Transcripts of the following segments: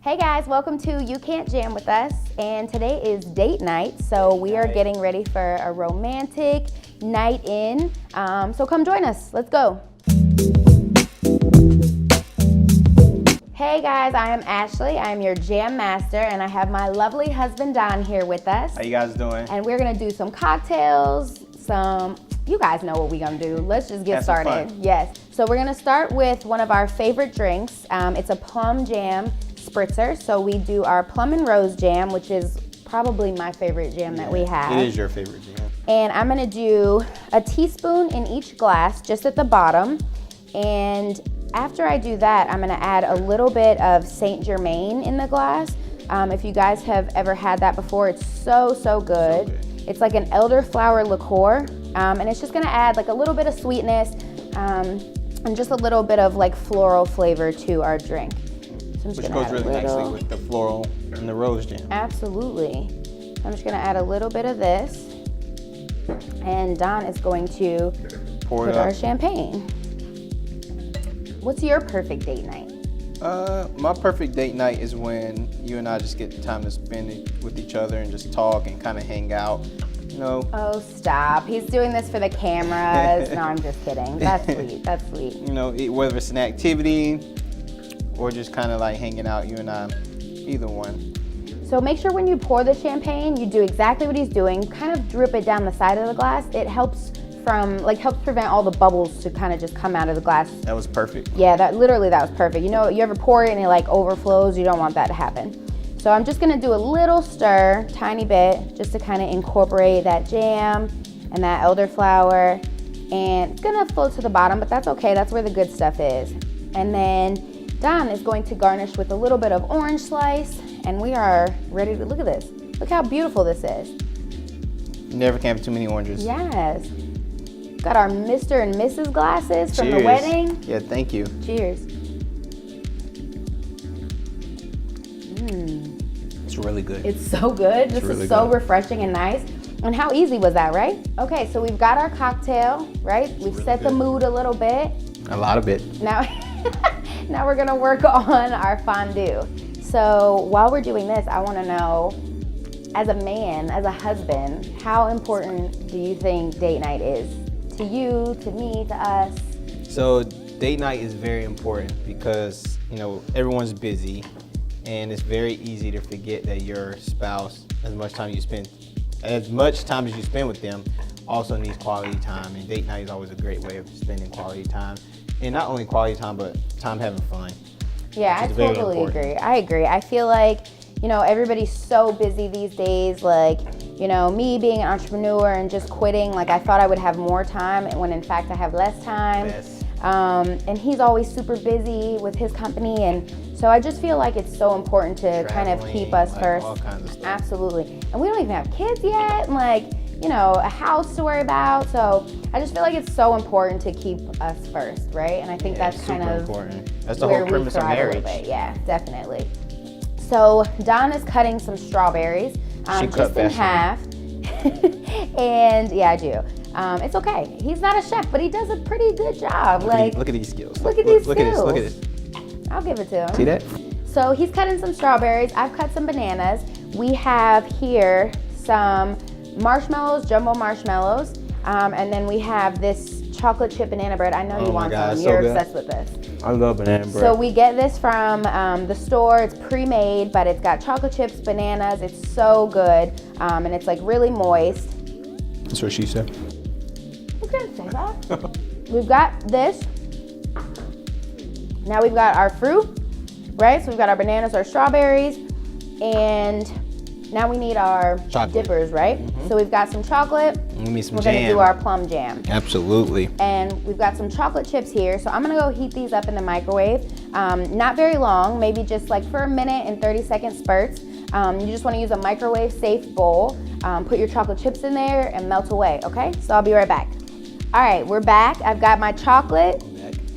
Hey guys, welcome to You Can't Jam With Us, and today is date night, so we are getting ready for a romantic night in, so come join us, let's go. Hey guys, I am Ashley, I am your jam master, and I have my lovely husband Don here with us. How you guys doing? And we're gonna do some cocktails, you guys know what we're gonna do. Let's just get started. Yes, so we're gonna start with one of our favorite drinks. It's a plum jam spritzer. So we do our plum and rose jam, which is probably my favorite jam that we have. It is your favorite jam. And I'm gonna do a teaspoon in each glass, just at the bottom. And after I do that, I'm gonna add a little bit of Saint Germain in the glass. If you guys have ever had that before, it's so good. It's like an elderflower liqueur. And it's just gonna add like a little bit of sweetness and just a little bit of like floral flavor to our drink. So Which goes really nicely with the floral and the rose jam. Absolutely. I'm just gonna add a little bit of this. And Don is going to put our champagne. What's your perfect date night? My perfect date night is when you and I just get the time to spend it with each other and just talk and kind of hang out. You know. Oh, stop. He's doing this for the cameras. No, I'm just kidding. That's sweet. That's sweet. You know, whether it's an activity or just kind of like hanging out, you and I, either one. So make sure when you pour the champagne, you do exactly what he's doing. Kind of drip it down the side of the glass. It helps prevent all the bubbles to kind of just come out of the glass. That was perfect. Yeah, that was perfect. You know, you ever pour it and it like overflows? You don't want that to happen. So I'm just gonna do a little stir, tiny bit, just to kind of incorporate that jam and that elderflower. And it's gonna float to the bottom, but that's okay. That's where the good stuff is. And then Don is going to garnish with a little bit of orange slice, and we are ready to, look at this. Look how beautiful this is. Never can have too many oranges. Yes. Got our Mr. and Mrs. glasses from Cheers. the wedding. Yeah, thank you. Cheers. It's really good. It's so good. This really is so good. refreshing and nice. And how easy was that, right? Okay, so we've got our cocktail, right? We've set the mood a little bit. A lot of it. Now, now we're gonna work on our fondue. So while we're doing this, I wanna know, as a man, as a husband, how important do you think date night is? To you, to me, to us? So date night is very important because, you know, everyone's busy and it's very easy to forget that your spouse, as much time as you spend with them, also needs quality time, and date night is always a great way of spending quality time. And not only quality time, but time having fun. Yeah, I totally agree. I agree. I feel like, you know, everybody's so busy these days. Like, you know, me being an entrepreneur and just quitting, like I thought I would have more time when in fact I have less time. Yes. And he's always super busy with his company, and so I just feel like it's so important to kind of keep us first. All kinds of stuff. Absolutely. And we don't even have kids yet, and like, you know, a house to worry about. So I just feel like it's so important to keep us first, right? And I think that's kind of important. That's the whole premise of marriage. Yeah, definitely. So Don is cutting some strawberries, just in half. And yeah, I do. It's okay. He's not a chef, but he does a pretty good job. Look at these skills. Look at these skills. Look at this. I'll give it to him. See that? So he's cutting some strawberries. I've cut some bananas. We have here some marshmallows, jumbo marshmallows, and then we have this chocolate chip banana bread. I know you want some. You're obsessed with this. I love banana bread. So we get this from the store. It's pre-made, but it's got chocolate chips, bananas. It's so good, and it's like really moist. That's what she said. You couldn't say that. We've got this. Now we've got our fruit, right? So we've got our bananas, our strawberries, and now we need our dippers, right? So we've got some chocolate. We need some We're jam. gonna do our plum jam. Absolutely. And we've got some chocolate chips here. So I'm gonna go heat these up in the microwave. Not very long, maybe just like for a minute and 30-second spurts. You just wanna use a microwave safe bowl. Put your chocolate chips in there and melt away, okay? So I'll be right back. All right, we're back. I've got my chocolate.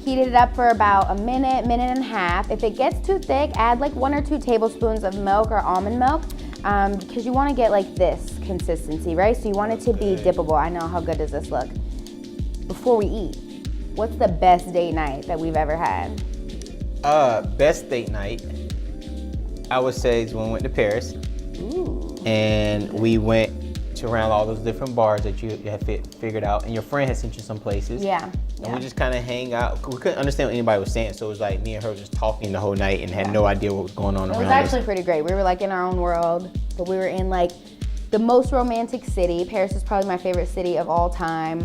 Heated it up for about a minute, minute and a half. If it gets too thick, add like 1 or 2 tablespoons of milk or almond milk, because you want to get like this consistency, right? So you want it to be dippable. I know, how good does this look? Before we eat, what's the best date night that we've ever had? Best date night I would say is when we went to Paris. Ooh. And we went to around all those different bars that you had figured out. And your friend had sent you some places. Yeah. And we just kind of hang out. We couldn't understand what anybody was saying. So it was like me and her just talking the whole night and had no idea what was going on It around was actually us. pretty great. We were like in our own world, but we were in like the most romantic city. Paris is probably my favorite city of all time.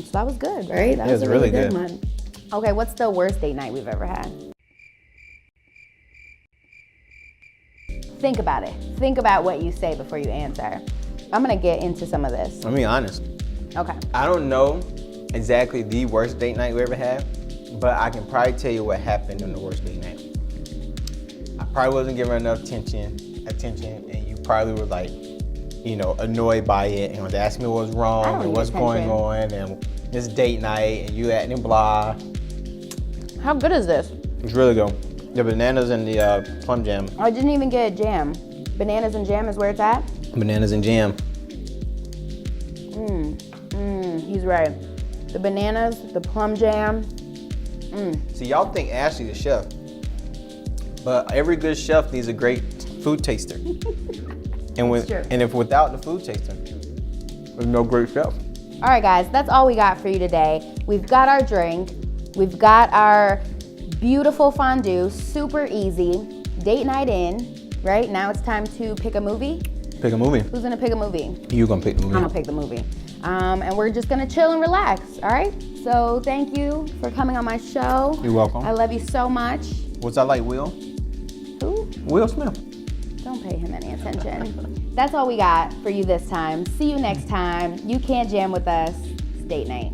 So that was good, right? That It was a really good. one. Okay, what's the worst date night we've ever had? Think about it. Think about what you say before you answer. I'm gonna get into some of this. I'm being honest. Okay. I don't know exactly the worst date night we ever had, but I can probably tell you what happened on the worst date night. I probably wasn't giving her enough attention, and you probably were like, you know, annoyed by it and was asking me what was I wrong don't and need what's going attention. on and this date night and you acting blah. How good is this? It's really good. The bananas and the plum jam. I didn't even get a jam. Bananas and jam is where it's at? Bananas and jam. He's right. The bananas, the plum jam. See, y'all think Ashley the chef, but every good chef needs a great food taster. It's true. And if without the food taster, there's no great chef. All right, guys, that's all we got for you today. We've got our drink. We've got our beautiful fondue, super easy. Date night in, right? Now it's time to pick a movie. Pick a movie. Who's gonna pick a movie? You gonna pick the movie. I'm gonna pick the movie. And we're just gonna chill and relax, all right? So thank you for coming on my show. You're welcome. I love you so much. Was I like Will? Who? Will Smith. Don't pay him any attention. That's all we got for you this time. See you next time. You can't jam with us. It's date night.